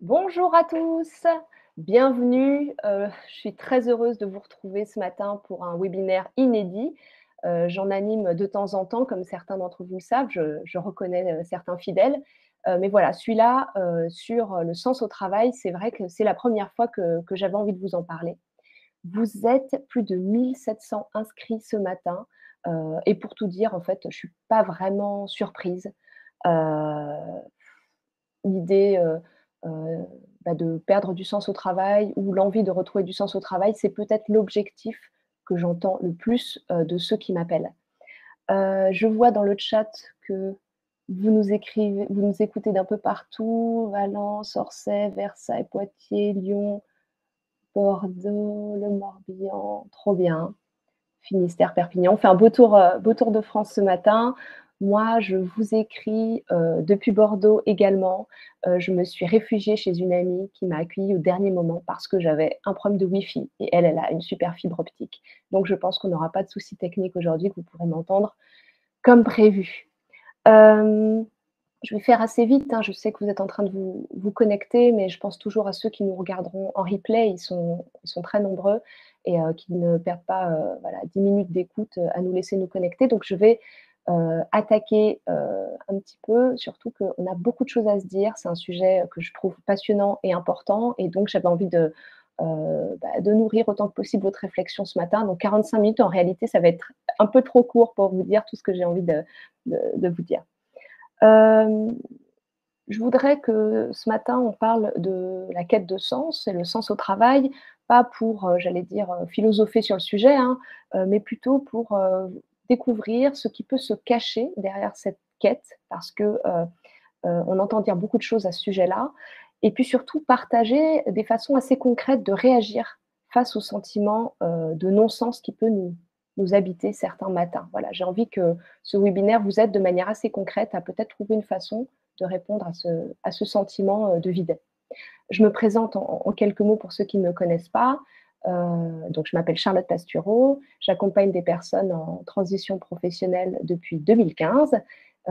Bonjour à tous, bienvenue. Je suis très heureuse de vous retrouver ce matin pour un webinaire inédit. J'en anime de temps en temps, comme certains d'entre vous le savent, je reconnais, certains fidèles. Mais voilà, celui-là, sur le sens au travail, c'est vrai que c'est la première fois que j'avais envie de vous en parler. Vous êtes plus de 1 700 inscrits ce matin, et pour tout dire, en fait, je suis pas vraiment surprise. Heu L'idée, de perdre du sens au travail ou l'envie de retrouver du sens au travail, c'est peut-être l'objectif que j'entends le plus, de ceux qui m'appellent. Je vois dans le chat que vous nous écoutez d'un peu partout, Valence, Orsay, Versailles, Poitiers, Lyon, Bordeaux, le Morbihan, trop bien. Finistère, Perpignan. On fait un beau tour de France ce matin. Moi, je vous écris, depuis Bordeaux également. Je me suis réfugiée chez une amie qui m'a accueillie au dernier moment parce que j'avais un problème de Wi-Fi et elle, elle a une super fibre optique. Donc je pense qu'on n'aura pas de soucis techniques aujourd'hui, que vous pourrez m'entendre comme prévu. Hem, je vais faire assez vite, hein. Je sais que vous êtes en train de vous connecter, mais je pense toujours à ceux qui nous regarderont en replay. Ils sont très nombreux et qui ne perdent pas, voilà 10 minutes d'écoute, à nous laisser nous connecter. Donc je vais, attaquer, un petit peu, surtout qu'on a beaucoup de choses à se dire. C'est un sujet, que je trouve passionnant et important et donc j'avais envie de nourrir autant que possible votre réflexion ce matin. Donc 45 minutes, en réalité, ça va être un peu trop court pour vous dire tout ce que j'ai envie de vous dire. Hem, je voudrais que ce matin, on parle de la quête de sens et le sens au travail, pas pour, j'allais dire, philosopher sur le sujet, hein, mais plutôt pour, découvrir ce qui peut se cacher derrière cette quête parce que, on entend dire beaucoup de choses à ce sujet-là et puis surtout partager des façons assez concrètes de réagir face au sentiment, de non-sens qui peut nous habiter certains matins. Voilà, j'ai envie que ce webinaire vous aide de manière assez concrète à peut-être trouver une façon de répondre à ce sentiment, de vide. Je me présente en quelques mots pour ceux qui ne me connaissent pas. Donc je m'appelle Charlotte Pastureau, j'accompagne des personnes en transition professionnelle depuis 2015.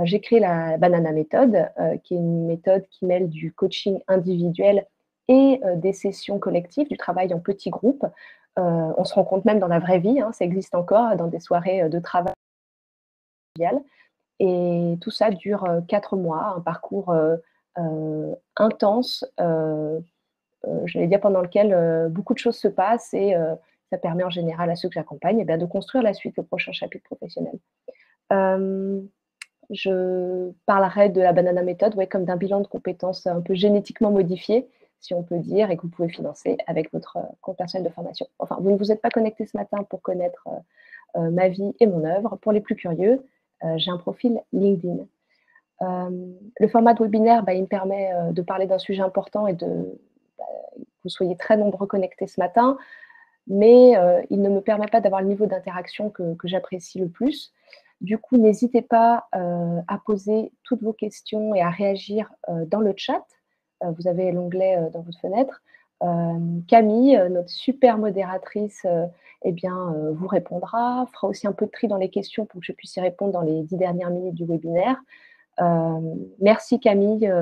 J'ai créé la Banana Méthode, qui est une méthode qui mêle du coaching individuel et des sessions collectives, du travail en petits groupes. On se rencontre même dans la vraie vie, hein, ça existe encore dans des soirées, de travail et tout ça dure, 4 mois, un parcours, intense, j'allais dire pendant lequel, beaucoup de choses se passent et ça permet en général à ceux que j'accompagne, de construire la suite, le prochain chapitre professionnel. Hem, je parlerai de la Banana Méthode, ouais, comme d'un bilan de compétences un peu génétiquement modifié, si on peut dire, et que vous pouvez financer avec votre, compte personnel de formation. Enfin, vous ne vous êtes pas connectés ce matin pour connaître, ma vie et mon œuvre. Pour les plus curieux, j'ai un profil LinkedIn. Le format de webinaire, il me permet, de parler d'un sujet important et bah, que vous soyez très nombreux connectés ce matin, mais il ne me permet pas d'avoir le niveau d'interaction que j'apprécie le plus. Du coup, n'hésitez pas, à poser toutes vos questions et à réagir, dans le chat. Vous avez l'onglet, dans votre fenêtre. Camille, notre super modératrice, vous répondra, fera aussi un peu de tri dans les questions pour que je puisse y répondre dans les 10 dernières minutes du webinaire. Merci Camille,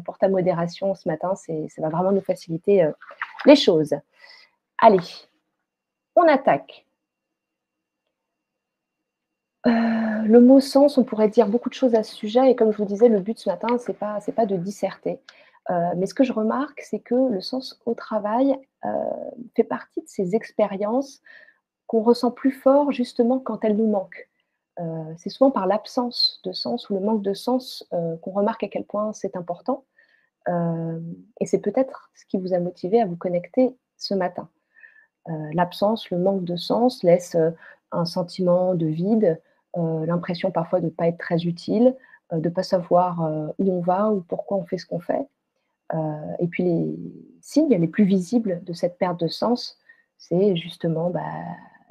pour ta modération ce matin, ça va vraiment nous faciliter, les choses. Allez, on attaque. Le mot sens, on pourrait dire beaucoup de choses à ce sujet et comme je vous disais, le but ce matin, c'est pas de disserter. Mais ce que je remarque, c'est que le sens au travail, fait partie de ces expériences qu'on ressent plus fort justement quand elles nous manquent. C'est souvent par l'absence de sens ou le manque de sens, qu'on remarque à quel point c'est important. Et c'est peut-être ce qui vous a motivé à vous connecter ce matin. L'absence, le manque de sens laisse, un sentiment de vide, l'impression parfois de ne pas être très utile, de ne pas savoir, où on va ou pourquoi on fait ce qu'on fait. Et puis les signes les plus visibles de cette perte de sens, c'est justement,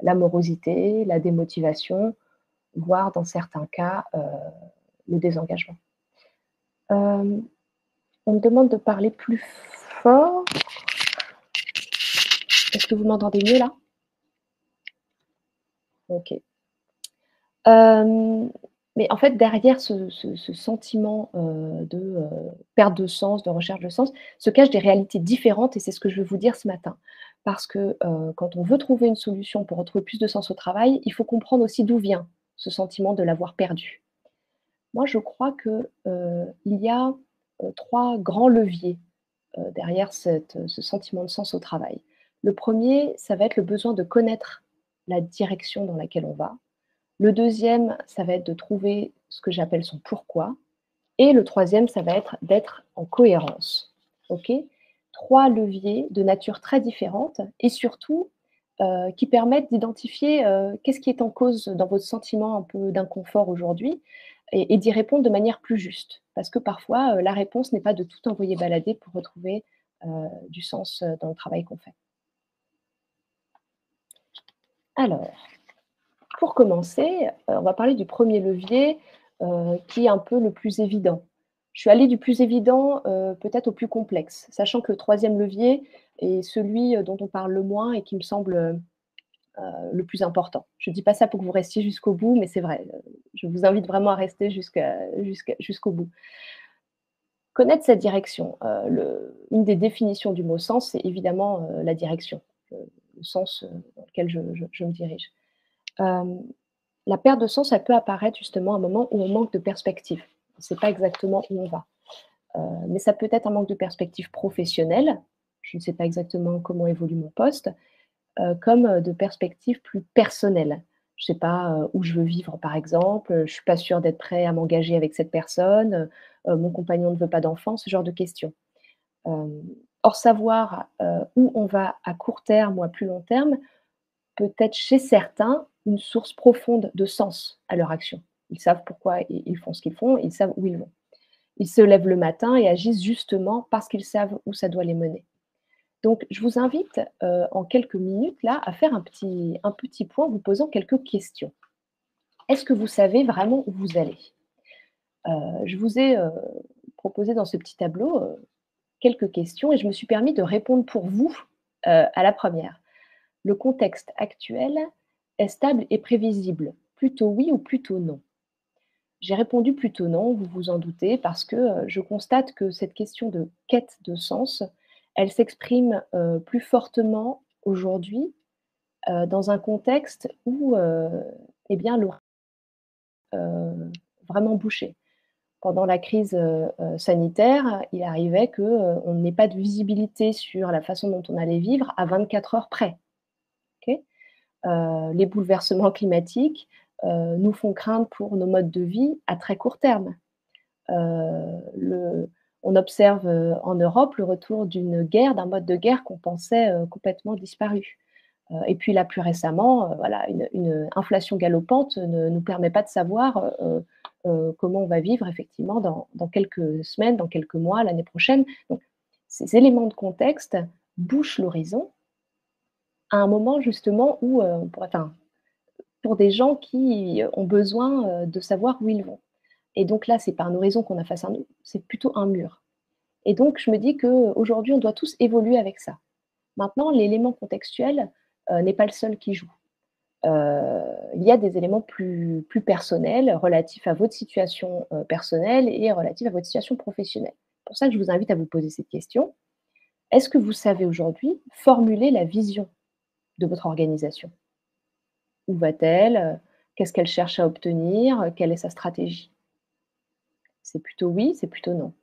la morosité, la démotivation, voire dans certains cas, le désengagement. Hem, on me demande de parler plus fort. Est-ce que vous m'entendez mieux là? OK. Hem, Mais en fait, derrière ce sentiment, perte de sens, de recherche de sens, se cachent des réalités différentes et c'est ce que je veux vous dire ce matin. Parce que, quand on veut trouver une solution pour retrouver plus de sens au travail, il faut comprendre aussi d'où vient ce sentiment de l'avoir perdu. Moi, je crois que, il y a, 3 grands leviers, derrière ce sentiment de sens au travail. Le premier, ça va être le besoin de connaître la direction dans laquelle on va. Le deuxième, ça va être de trouver ce que j'appelle son pourquoi et le troisième, ça va être d'être en cohérence. OK? 3 leviers de nature très différente et surtout, qui permettent d'identifier, qu'est-ce qui est en cause dans votre sentiment un peu d'inconfort aujourd'hui et d'y répondre de manière plus juste. Parce que parfois, la réponse n'est pas de tout envoyer balader pour retrouver, du sens, dans le travail qu'on fait. Alors, pour commencer, on va parler du premier levier, qui est un peu le plus évident. Je suis allée du plus évident, peut-être au plus complexe, sachant que le troisième levier est celui, dont on parle le moins et qui me semble, le plus important. Je ne dis pas ça pour que vous restiez jusqu'au bout, mais c'est vrai, je vous invite vraiment à rester jusqu'au bout. Connaître sa direction, une des définitions du mot sens, c'est évidemment, la direction, le sens, dans lequel je me dirige. Hem La perte de sens, elle peut apparaître justement à un moment où on manque de perspective. On ne sait pas exactement où on va. Mais ça peut être un manque de perspective professionnelle, je ne sais pas exactement comment évolue mon poste, comme, de perspectives plus personnelles. Je ne sais pas, où je veux vivre par exemple, je ne suis pas sûre d'être prêt à m'engager avec cette personne, mon compagnon ne veut pas d'enfant, ce genre de questions. Hem, Or savoir, où on va à court terme ou à plus long terme, peut être chez certains une source profonde de sens à leur action. Ils savent pourquoi ils font ce qu'ils font, ils savent où ils vont. Ils se lèvent le matin et agissent justement parce qu'ils savent où ça doit les mener. Donc je vous invite, en quelques minutes là, à faire un petit point en vous posant quelques questions. Est-ce que vous savez vraiment où vous allez? Je vous ai, proposé dans ce petit tableau, quelques questions et je me suis permis de répondre pour vous, à la première. Le contexte actuel est stable et prévisible? Plutôt oui ou plutôt non? J'ai répondu plutôt non, vous vous en doutez, parce que, je constate que cette question de quête de sens, elle s'exprime, plus fortement aujourd'hui, dans un contexte où, eh bien, vraiment bouché. Pendant la crise, sanitaire, il arrivait que, on n'ait pas de visibilité sur la façon dont on allait vivre à 24 heures près, OK? Les bouleversements climatiques, nous font craindre pour nos modes de vie à très court terme. Le On observe, en Europe le retour d'une guerre, d'un mode de guerre qu'on pensait, complètement disparu. Et puis là, plus récemment, voilà, une inflation galopante ne nous permet pas de savoir, comment on va vivre effectivement dans quelques semaines, dans quelques mois, l'année prochaine. Donc ces éléments de contexte bouchent l'horizon à un moment justement où, on pourrait enfin, pour des gens qui, ont besoin, de savoir où ils vont. Et donc là, c'est pas un horizon qu'on a face à nous, c'est plutôt un mur. Et donc je me dis qu'aujourd'hui, on doit tous évoluer avec ça. Maintenant, l'élément contextuel, n'est pas le seul qui joue. Il y a des éléments plus personnels, relatifs à votre situation, personnelle et relatifs à votre situation professionnelle. C'est pour ça que je vous invite à vous poser cette question. Est-ce que vous savez aujourd'hui formuler la vision de votre organisation? Où va-t-elle? Qu'est-ce qu'elle cherche à obtenir? Quelle est sa stratégie? C'est plutôt oui, c'est plutôt non.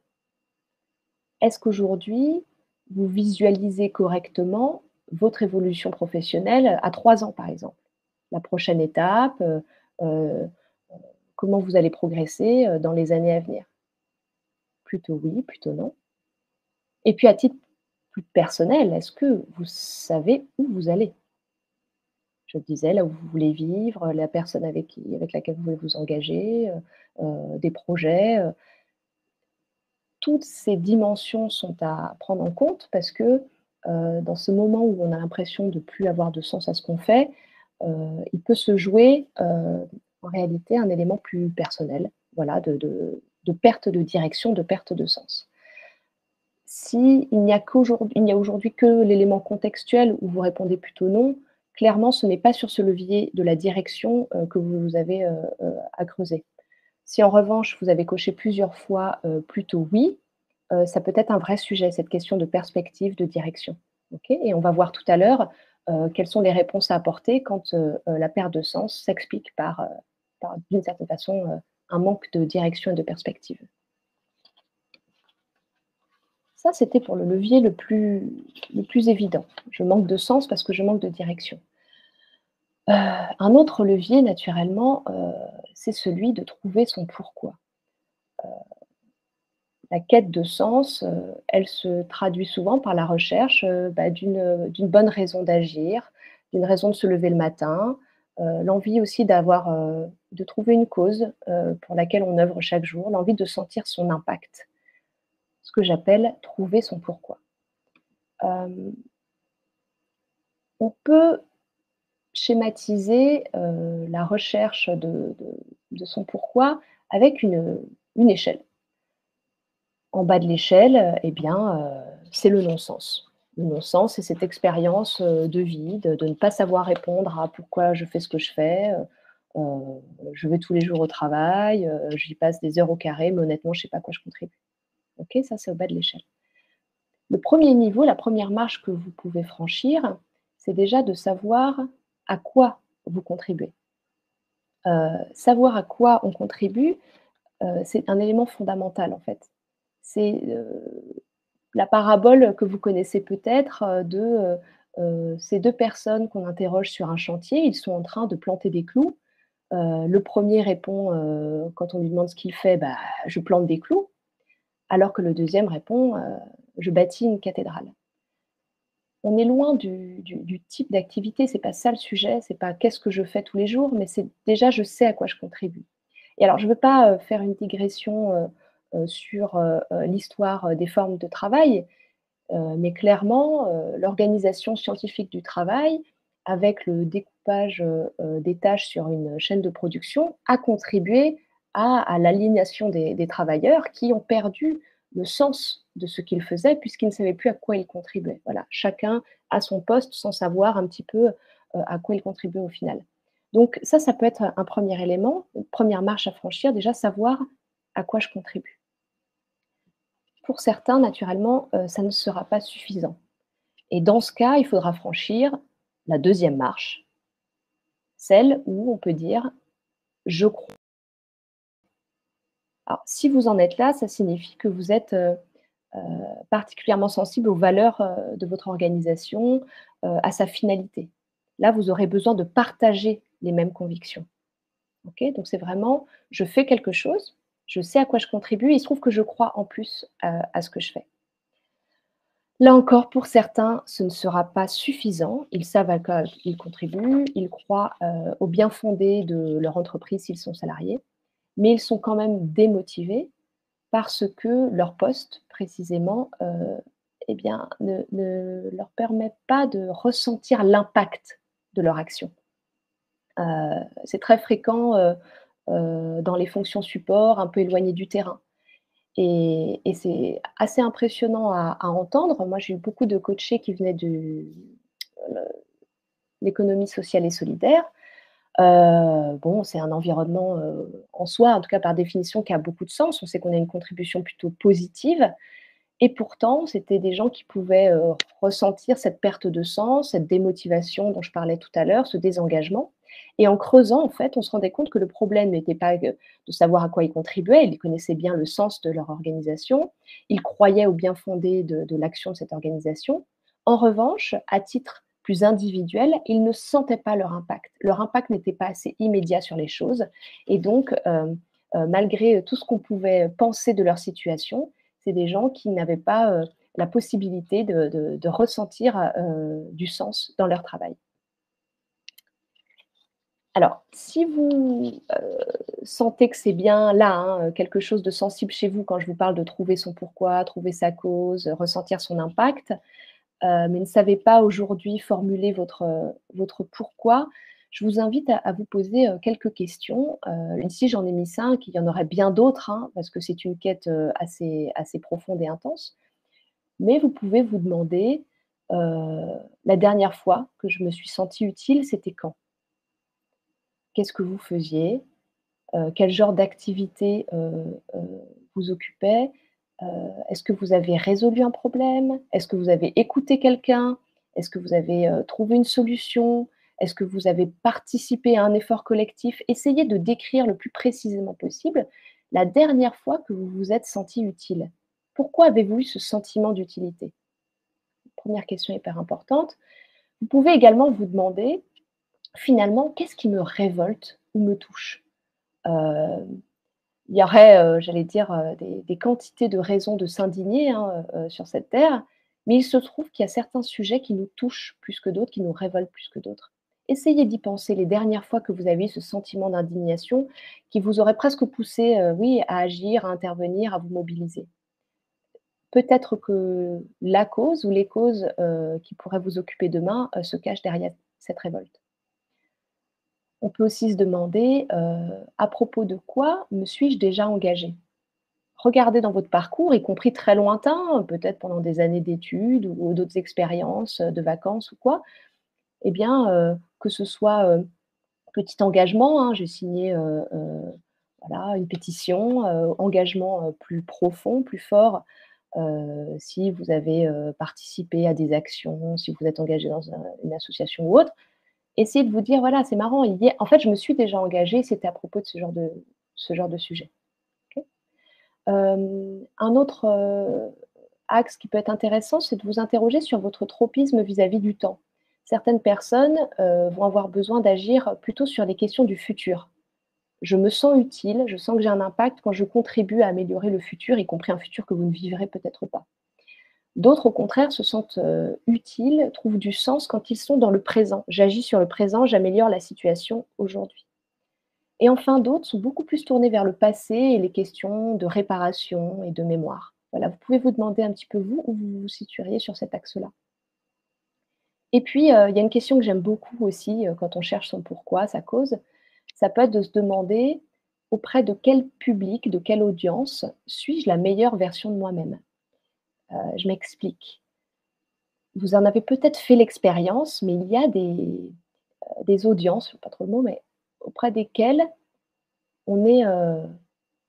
Est-ce qu'aujourd'hui, vous visualisez correctement votre évolution professionnelle à 3 ans, par exemple? La prochaine étape, heu, comment vous allez progresser, dans les années à venir? Plutôt oui, plutôt non. Et puis à titre plus personnel, est-ce que vous savez où vous allez? Je disais, là où vous voulez vivre, la personne avec laquelle vous voulez vous engager, des projets, toutes ces dimensions sont à prendre en compte parce que, dans ce moment où on a l'impression de plus avoir de sens à ce qu'on fait, il peut se jouer, en réalité un élément plus personnel, voilà, de perte de direction, de perte de sens. Si il n'y a aujourd'hui que l'élément contextuel où vous répondez plutôt non, clairement ce n'est pas sur ce levier de la direction, que vous avez, à creuser. Si en revanche, vous avez coché plusieurs fois, plutôt «oui», ça peut être un vrai sujet, cette question de perspective, de direction. OK? Et on va voir tout à l'heure, quelles sont les réponses à apporter quand, la perte de sens s'explique par d'une certaine façon, un manque de direction et de perspective. Ça, c'était pour le levier le plus évident. Je manque de sens parce que je manque de direction. Un autre levier naturellement, c'est celui de trouver son pourquoi. La quête de sens, elle se traduit souvent par la recherche, d'une bonne raison d'agir, d'une raison de se lever le matin, l'envie aussi de trouver une cause, pour laquelle on œuvre chaque jour, l'envie de sentir son impact. Ce que j'appelle trouver son pourquoi. Hem, on peut schématiser, la recherche de son pourquoi avec une échelle. En bas de l'échelle, eh bien, c'est le non-sens. Le non-sens, c'est cette expérience, de vie, de ne pas savoir répondre à pourquoi je fais ce que je fais, je vais tous les jours au travail, j'y passe des heures au carré, mais honnêtement, je ne sais pas à quoi je contribue. OK? Ça, c'est au bas de l'échelle. Le premier niveau, la première marche que vous pouvez franchir, c'est déjà de savoir à quoi vous contribuez. Savoir à quoi on contribue, c'est un élément fondamental, en fait. C'est, la parabole que vous connaissez peut-être, ces 2 personnes qu'on interroge sur un chantier. Ils sont en train de planter des clous. Le premier répond, quand on lui demande ce qu'il fait: «Bah, je plante des clous», alors que le deuxième répond, «Je bâtis une cathédrale». On est loin du type d'activité, c'est pas ça le sujet, c'est pas qu'est-ce que je fais tous les jours, mais c'est déjà je sais à quoi je contribue. Et alors je veux pas, faire une digression, sur, l'histoire, des formes de travail, mais clairement, l'organisation scientifique du travail, avec le découpage, des tâches sur une chaîne de production, a contribué à l'aliénation des travailleurs qui ont perdu le sens de ce qu'ils faisaient puisqu'ils ne savaient plus à quoi ils contribuaient. Voilà, chacun à son poste sans savoir un petit peu, à quoi il contribuait au final. Donc ça peut être un premier élément, une première marche à franchir, déjà savoir à quoi je contribue. Pour certains, naturellement, ça ne sera pas suffisant. Et dans ce cas, il faudra franchir la deuxième marche, celle où on peut dire: «Je crois». Alors si vous en êtes là, ça signifie que vous êtes, heu, particulièrement sensible aux valeurs, de votre organisation, à sa finalité. Là, vous aurez besoin de partager les mêmes convictions. OK? Donc c'est vraiment: je fais quelque chose, je sais à quoi je contribue, il se trouve que je crois en plus, à ce que je fais. Là encore, pour certains, ce ne sera pas suffisant. Ils savent à quoi ils contribuent, ils croient, au bien-fondé de leur entreprise s'ils sont salariés, mais ils sont quand même démotivés parce que leur poste précisément, eh bien, ne leur permet pas de ressentir l'impact de leur action. C'est très fréquent, dans les fonctions support, un peu éloignées du terrain. Et c'est assez impressionnant à entendre. Moi, j'ai eu beaucoup de coachés qui venaient de l'économie sociale et solidaire. Bon, c'est un environnement, en soi, en tout cas par définition, qui a beaucoup de sens. On sait qu'on a une contribution plutôt positive et pourtant, c'était des gens qui pouvaient, ressentir cette perte de sens, cette démotivation dont je parlais tout à l'heure, ce désengagement. Et en creusant, en fait, on se rendait compte que le problème n'était pas, de savoir à quoi ils contribuaient. Ils connaissaient bien le sens de leur organisation. Ils croyaient au bien-fondé de l'action de cette organisation. En revanche, à titre plus individuel, ils ne sentaient pas leur impact. Leur impact n'était pas assez immédiat sur les choses et donc, malgré tout ce qu'on pouvait penser de leur situation, c'est des gens qui n'avaient pas, la possibilité de ressentir, du sens dans leur travail. Alors, si vous, sentez que c'est bien là, hein, quelque chose de sensible chez vous quand je vous parle de trouver son pourquoi, trouver sa cause, ressentir son impact, mais ne savez pas aujourd'hui formuler votre pourquoi, je vous invite à vous poser, quelques questions. Ici, j'en ai mis 5, il y en aurait bien d'autres, hein, parce que c'est une quête, assez profonde et intense. Mais vous pouvez vous demander, «La dernière fois que je me suis sentie utile, c'était quand? Qu'est-ce que vous faisiez? quel genre d'activité, vous occupait? Est-ce que vous avez résolu un problème? Est-ce que vous avez écouté quelqu'un? Est-ce que vous avez, trouvé une solution? Est-ce que vous avez participé à un effort collectif? Essayez de décrire le plus précisément possible la dernière fois que vous vous êtes senti utile. Pourquoi avez-vous eu ce sentiment d'utilité? Première question hyper importante. Vous pouvez également vous demander, finalement, qu'est-ce qui me révolte ou me touche? Heu, il y aurait, j'allais dire, des quantités de raisons de s'indigner, hein, sur cette terre, mais il se trouve qu'il y a certains sujets qui nous touchent plus que d'autres, qui nous révoltent plus que d'autres. Essayez d'y penser les dernières fois que vous avez eu ce sentiment d'indignation qui vous aurait presque poussé, oui, à agir, à intervenir, à vous mobiliser. Peut-être que la cause ou les causes, qui pourraient vous occuper demain, se cachent derrière cette révolte. On peut aussi se demander, à propos de quoi me suis-je déjà engagé? Regardez dans votre parcours, y compris très lointain, peut-être pendant des années d'études ou d'autres expériences, de vacances ou quoi, eh bien, que ce soit, petit engagement, hein, j'ai signé, voilà, une pétition, engagement, plus profond, plus fort, si vous avez, participé à des actions, si vous êtes engagé dans une association ou autre, essayez de vous dire: «Voilà, c'est marrant, hier en fait, je me suis déjà engagée, c'était à propos de ce genre de sujet». OK? Un autre, axe qui peut être intéressant, c'est de vous interroger sur votre tropisme vis-à-vis du temps. Certaines personnes, vont avoir besoin d'agir plutôt sur les questions du futur. Je me sens utile, je sens que j'ai un impact quand je contribue à améliorer le futur, y compris un futur que vous ne vivrez peut-être pas. D'autres, au contraire, se sentent, utiles, trouvent du sens quand ils sont dans le présent. J'agis sur le présent, j'améliore la situation aujourd'hui. Et enfin, d'autres sont beaucoup plus tournés vers le passé et les questions de réparation et de mémoire. Voilà, vous pouvez vous demander un petit peu vous, où vous vous situeriez sur cet axe-là. Et puis, il y a une question que j'aime beaucoup aussi, quand on cherche son pourquoi, sa cause, ça peut être de se demander: «Auprès de quel public, de quelle audience suis-je la meilleure version de moi-même?» Je m'explique. Vous en avez peut-être fait l'expérience, mais il y a des audiences, pas trop le mot, mais auprès desquelles on est,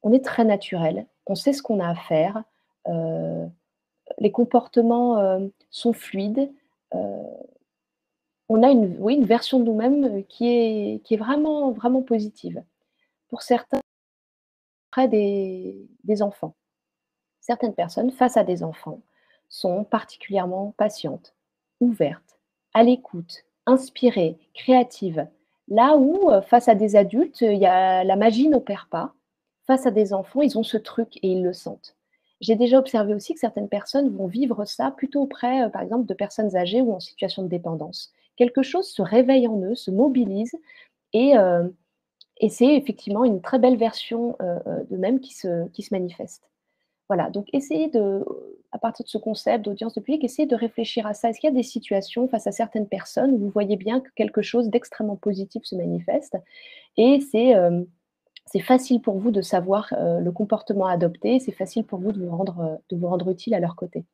on est très naturel, on sait ce qu'on a à faire, heu, les comportements, sont fluides, on a une oui, une version de nous-mêmes, qui est vraiment vraiment positive. Pour certains, près des enfants. Certaines personnes, face à des enfants, sont particulièrement patientes, ouvertes, à l'écoute, inspirées, créatives. Là où, face à des adultes, il y a la magie n'opère pas. Face à des enfants, ils ont ce truc et ils le sentent. J'ai déjà observé aussi que certaines personnes vont vivre ça plutôt auprès, par exemple, de personnes âgées ou en situation de dépendance. Quelque chose se réveille en eux, se mobilise et heu et c'est effectivement une très belle version, d'eux-mêmes qui se manifeste. Voilà, donc essayez de à partir de ce concept d'audience de public, essayez de réfléchir à ça. Est-ce qu'il y a des situations face à certaines personnes où vous voyez bien que quelque chose d'extrêmement positif se manifeste et c'est facile pour vous de savoir, le comportement à adopter, c'est facile pour vous de vous rendre utile à leur côté.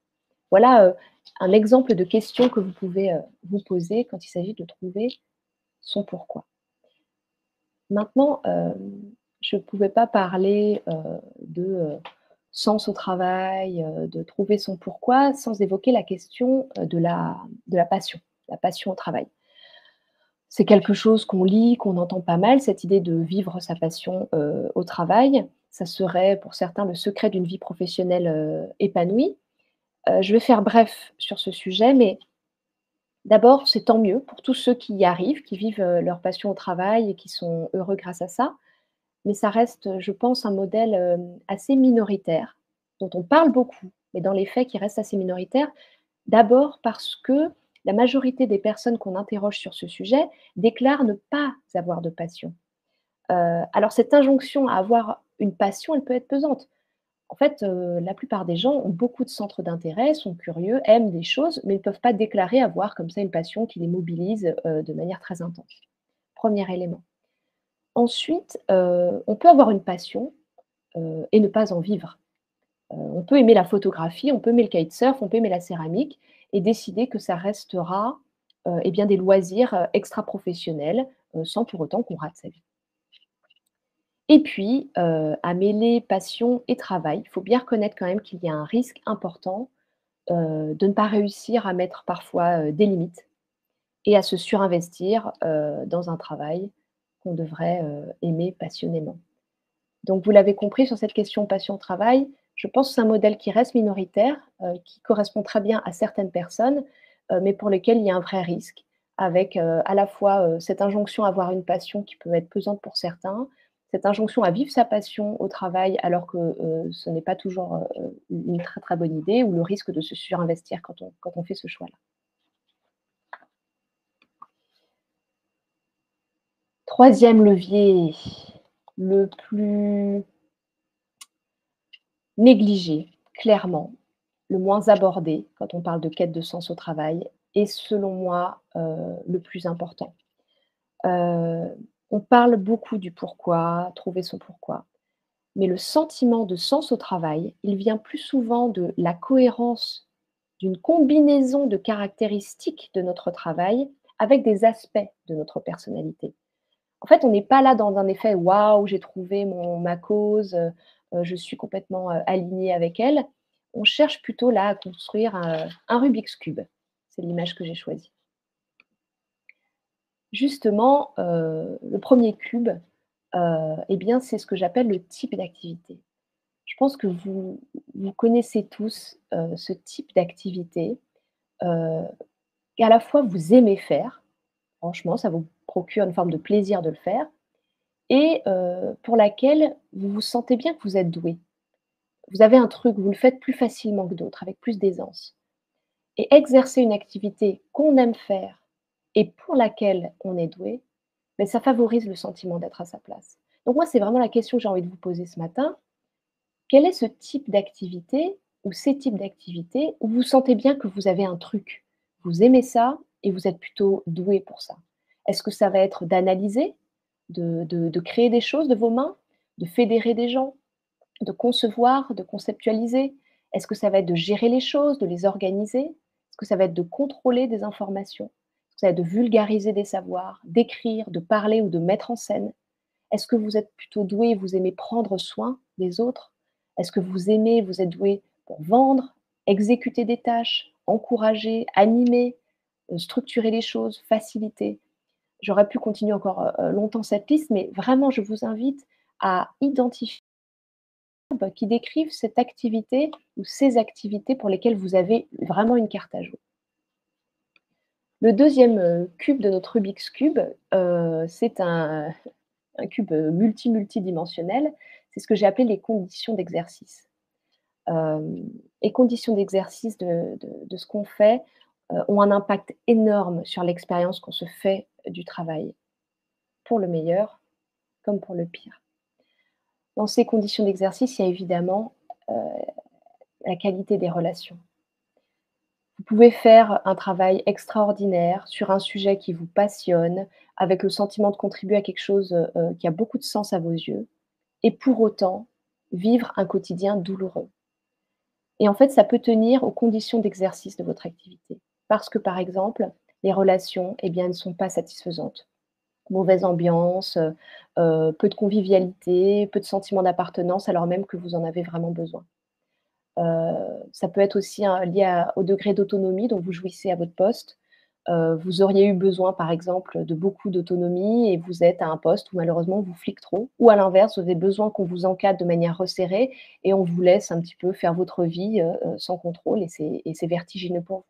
Voilà, un exemple de question que vous pouvez, vous poser quand il s'agit de trouver son pourquoi. Maintenant, je ne pouvais pas parler, de, sens au travail, de trouver son pourquoi, sans évoquer la question, de la passion, la passion au travail. C'est quelque chose qu'on lit, qu'on entend pas mal, cette idée de vivre sa passion, au travail. Ça serait pour certains le secret d'une vie professionnelle, épanouie. Je vais faire bref sur ce sujet, mais d'abord, c'est tant mieux pour tous ceux qui y arrivent, qui vivent, leur passion au travail et qui sont heureux grâce à ça. Mais ça reste, je pense, un modèle, assez minoritaire, dont on parle beaucoup, mais dans les faits qui reste assez minoritaire. D'abord parce que la majorité des personnes qu'on interroge sur ce sujet déclarent ne pas avoir de passion. Alors cette injonction à avoir une passion, elle peut être pesante. En fait, la plupart des gens ont beaucoup de centres d'intérêt, sont curieux, aiment des choses, mais ne peuvent pas déclarer avoir comme ça une passion qui les mobilise, de manière très intense. Premier élément. Ensuite, on peut avoir une passion, et ne pas en vivre. On peut aimer la photographie, on peut aimer le kitesurf, on peut aimer la céramique et décider que ça restera, eh bien des loisirs, extra-professionnels, sans pour autant qu'on rate sa vie. Et puis, à mêler passion et travail, il faut bien reconnaître quand même qu'il y a un risque important, de ne pas réussir à mettre parfois, des limites et à se surinvestir, dans un travail qu'on devrait, aimer passionnément. Donc vous l'avez compris sur cette question passion-travail, je pense que c'est un modèle qui reste minoritaire, qui correspond très bien à certaines personnes, mais pour lesquelles il y a un vrai risque avec, à la fois, cette injonction à avoir une passion qui peut être pesante pour certains, cette injonction à vivre sa passion au travail alors que, ce n'est pas toujours, une très, très bonne idée ou le risque de se surinvestir quand on fait ce choix-là. 3e levier, le plus négligé, clairement, le moins abordé quand on parle de quête de sens au travail et selon moi, le plus important. Heu, on parle beaucoup du pourquoi, trouver son pourquoi, mais le sentiment de sens au travail, il vient plus souvent de la cohérence d'une combinaison de caractéristiques de notre travail avec des aspects de notre personnalité. En fait, on n'est pas là dans un effet: «Waouh, j'ai trouvé ma cause, je suis complètement, aligné avec elle». On cherche plutôt là à construire un Rubik's cube. C'est l'image que j'ai choisie. Justement, le premier cube, et bien, c'est ce que j'appelle le type d'activité. Je pense que vous connaissez tous, ce type d'activité, heu, qu'à la fois vous aimez faire, franchement, ça vous procure une forme de plaisir de le faire et pour laquelle vous vous sentez bien que vous êtes doué. Vous avez un truc, vous le faites plus facilement que d'autres, avec plus d'aisance et exercer une activité qu'on aime faire et pour laquelle on est doué, beh, ça favorise le sentiment d'être à sa place. Donc moi, c'est vraiment la question que j'ai envie de vous poser ce matin. Quel est ce type d'activité ou ces types d'activités où vous sentez bien que vous avez un truc? Vous aimez ça et vous êtes plutôt doué pour ça? Est-ce que ça va être d'analyser, de créer des choses de vos mains, de fédérer des gens, de concevoir, de conceptualiser? Est-ce que ça va être de gérer les choses, de les organiser? Est-ce que ça va être de contrôler des informations? Est-ce que ça va être de vulgariser des savoirs, d'écrire, de parler ou de mettre en scène? Est-ce que vous êtes plutôt doué et vous aimez prendre soin des autres? Est-ce que vous êtes doué pour vendre, exécuter des tâches, encourager, animer, structurer les choses, faciliter? J'aurais pu continuer encore, longtemps cette liste, mais vraiment je vous invite à identifier qui décrivent cette activité ou ces activités pour lesquelles vous avez vraiment une carte à jouer. Le deuxième cube de notre Rubik's cube, c'est un cube, multidimensionnel, c'est ce que j'ai appelé les conditions d'exercice. Les conditions d'exercice de ce qu'on fait, ont un impact énorme sur l'expérience qu'on se fait du travail, pour le meilleur comme pour le pire. Dans ces conditions d'exercice, il y a évidemment, heu, la qualité des relations. Vous pouvez faire un travail extraordinaire sur un sujet qui vous passionne, avec le sentiment de contribuer à quelque chose, qui a beaucoup de sens à vos yeux et pour autant, vivre un quotidien douloureux. Et en fait, ça peut tenir aux conditions d'exercice de votre activité. Parce que, par exemple, les relations, eh bien, ne sont pas satisfaisantes. Mauvaise ambiance, peu de convivialité, peu de sentiment d'appartenance alors même que vous en avez vraiment besoin. Ça peut être aussi, hein, lié au degré d'autonomie dont vous jouissez à votre poste. Vous auriez eu besoin, par exemple, de beaucoup d'autonomie et vous êtes à un poste où malheureusement on vous flique trop ou à l'inverse, vous avez besoin qu'on vous encadre de manière resserrée et on vous laisse un petit peu faire votre vie, sans contrôle et c'est vertigineux pour vous.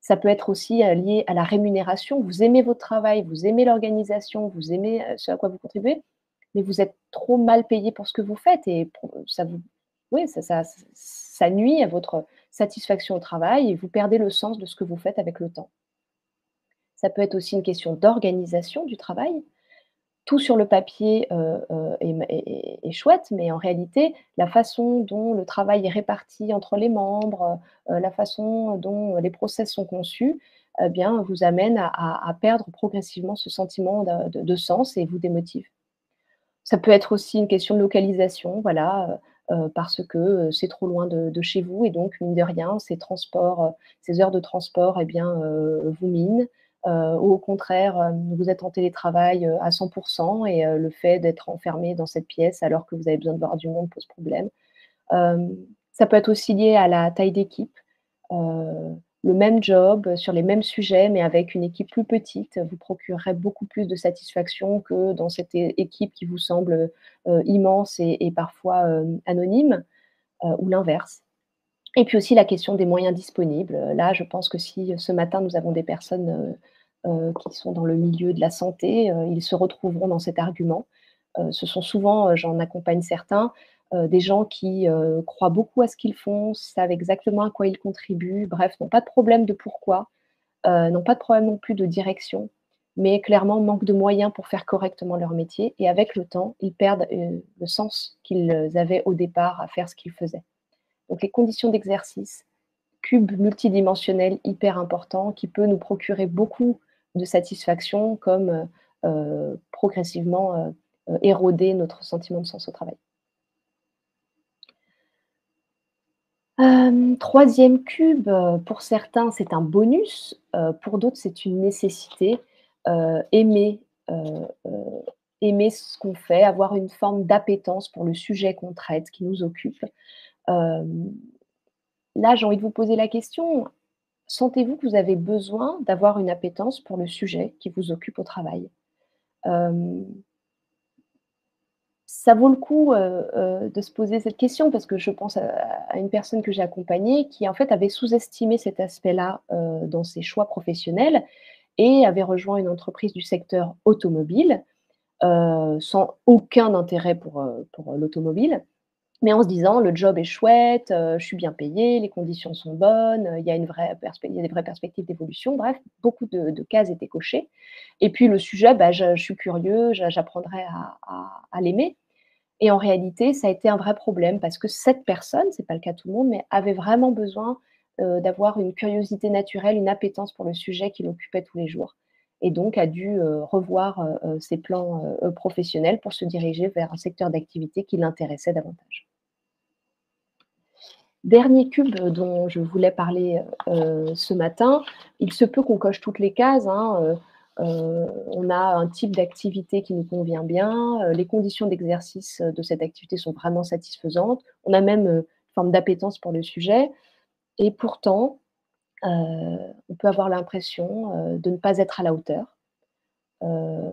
Ça peut être aussi, lié à la rémunération. Vous aimez votre travail, vous aimez l'organisation, vous aimez, ce à quoi vous contribuez, mais vous êtes trop mal payé pour ce que vous faites et pour ça vous oui, ça nuit à votre satisfaction au travail et vous perdez le sens de ce que vous faites avec le temps. Ça peut être aussi une question d'organisation du travail. Tout sur le papier, est chouette, mais en réalité, la façon dont le travail est réparti entre les membres, la façon dont les process sont conçus, bien, vous amène à perdre progressivement ce sentiment de sens et vous démotive. Ça peut être aussi une question de localisation, voilà, parce que, c'est trop loin de chez vous et donc mine de rien, ces transports, ces heures de transport et bien, vous minent. ou au contraire, vous êtes en télétravail, à 100 et le fait d'être enfermé dans cette pièce alors que vous avez besoin de voir du monde pose problème. Hem, Ça peut être aussi lié à la taille d'équipe. Le même job, sur les mêmes sujets, mais avec une équipe plus petite, vous procurerait beaucoup plus de satisfaction que dans cette équipe qui vous semble, immense et parfois, anonyme, ou l'inverse. Et puis aussi la question des moyens disponibles. Là, je pense que si, ce matin nous avons des personnes, qui sont dans le milieu de la santé, ils se retrouveront dans cet argument. Ce sont souvent, j'en accompagne certains, des gens qui, croient beaucoup à ce qu'ils font, savent exactement à quoi ils contribuent, bref, n'ont pas de problème de pourquoi, n'ont pas de problème non plus de direction, mais clairement manquent de moyens pour faire correctement leur métier et avec le temps, ils perdent, le sens qu'ils avaient au départ à faire ce qu'ils faisaient. Donc les conditions d'exercice, cube multidimensionnel hyper important qui peut nous procurer beaucoup de satisfaction comme, progressivement, éroder notre sentiment de sens au travail. 3e cube, pour certains, c'est un bonus, pour d'autres, c'est une nécessité. Aimer, heu heu, aimer ce qu'on fait, avoir une forme d'appétence pour le sujet qu'on traite, qui nous occupe. Hem, Là, j'ai envie de vous poser la question, sentez-vous que vous avez besoin d'avoir une appétence pour le sujet qui vous occupe au travail? Hem, Ça vaut le coup, de se poser cette question parce que je pense à une personne que j'ai accompagnée qui, en fait, avait sous-estimé cet aspect-là, dans ses choix professionnels et avait rejoint une entreprise du secteur automobile, sans aucun intérêt pour l'automobile. Mais en se disant: «Le job est chouette, je suis bien payé, les conditions sont bonnes, il y a des vraies perspectives d'évolution». Bref, beaucoup de cases étaient cochées et puis le sujet, bah, je suis curieux, j'apprendrai à l'aimer et en réalité, ça a été un vrai problème parce que cette personne, c'est pas le cas de tout le monde, mais avait vraiment besoin, d'avoir une curiosité naturelle, une appétence pour le sujet qui l'occupait tous les jours et donc a dû, revoir, ses plans, professionnels pour se diriger vers un secteur d'activité qui l'intéressait davantage. Dernier cube dont je voulais parler, ce matin, il se peut qu'on coche toutes les cases, hein, on a un type d'activité qui nous convient bien, les conditions d'exercice, de cette activité sont vraiment satisfaisantes. On a même, forme d'appétence pour le sujet et pourtant, heu, on peut avoir l'impression, de ne pas être à la hauteur,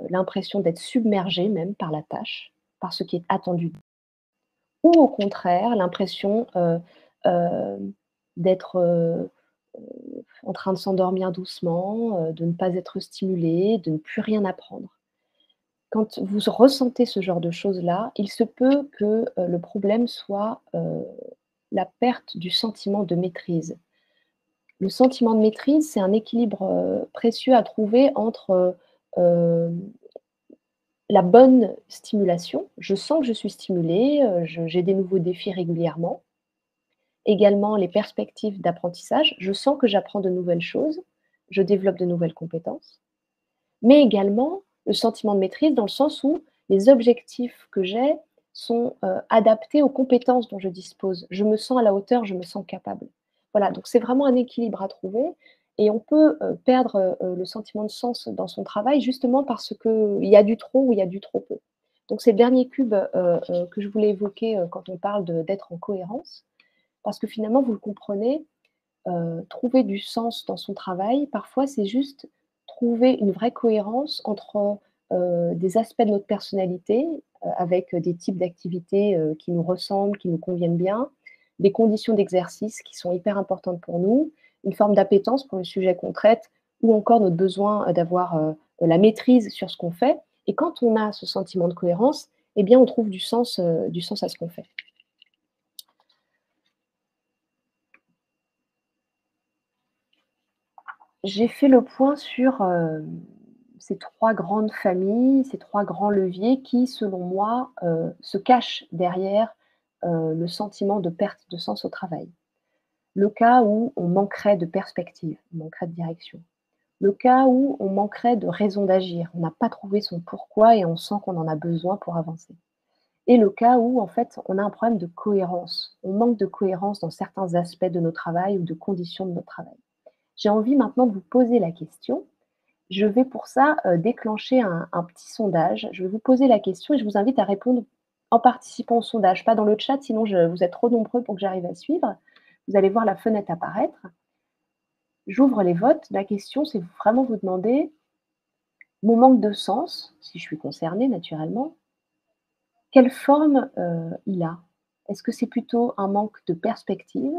l'impression d'être submergé même par la tâche, par ce qui est attendu ou au contraire l'impression, d'être, en train de s'endormir doucement, de ne pas être stimulé, de ne plus rien apprendre. Quand vous ressentez ce genre de choses-là, il se peut que, le problème soit, la perte du sentiment de maîtrise. Le sentiment de maîtrise, c'est un équilibre, précieux à trouver entre, la bonne stimulation, je sens que je suis stimulée, j'ai des nouveaux défis régulièrement. Également les perspectives d'apprentissage, je sens que j'apprends de nouvelles choses, je développe de nouvelles compétences, mais également le sentiment de maîtrise dans le sens où les objectifs que j'ai sont, adaptés aux compétences dont je dispose. Je me sens à la hauteur, je me sens capable. Voilà, donc c'est vraiment un équilibre à trouver et on peut, perdre, le sentiment de sens dans son travail justement parce qu'il y a du trop ou il y a du trop peu. Donc c'est le dernier cube, que je voulais évoquer, quand on parle d'être en cohérence, parce que finalement vous le comprenez, trouver du sens dans son travail, parfois, c'est juste trouver une vraie cohérence entre, des aspects de notre personnalité, avec des types d'activités, qui nous ressemblent, qui nous conviennent bien, des conditions d'exercice qui sont hyper importantes pour nous, une forme d'appétence pour le sujet qu'on traite ou encore notre besoin, d'avoir, la maîtrise sur ce qu'on fait et quand on a ce sentiment de cohérence, eh bien, on trouve du sens à ce qu'on fait. J'ai fait le point sur, ces 3 grandes familles, ces 3 grands leviers qui, selon moi, se cachent derrière, le sentiment de perte de sens au travail. Le cas où on manquerait de perspective, on manquerait de direction. Le cas où on manquerait de raison d'agir, on n'a pas trouvé son pourquoi et on sent qu'on en a besoin pour avancer. Et le cas où, en fait, on a un problème de cohérence. On manque de cohérence dans certains aspects de notre travail ou de conditions de notre travail. J'ai envie maintenant de vous poser la question, Je vais pour ça, déclencher un petit sondage. Je vais vous poser la question et je vous invite à répondre en participant au sondage, pas dans le chat, sinon vous êtes trop nombreux pour que j'arrive à suivre. Vous allez voir la fenêtre apparaître. J'ouvre les votes. La question, c'est vraiment vous demander: «Mon manque de sens», si je suis concernée naturellement, quelle forme, il a? Est-ce que c'est plutôt un manque de perspective?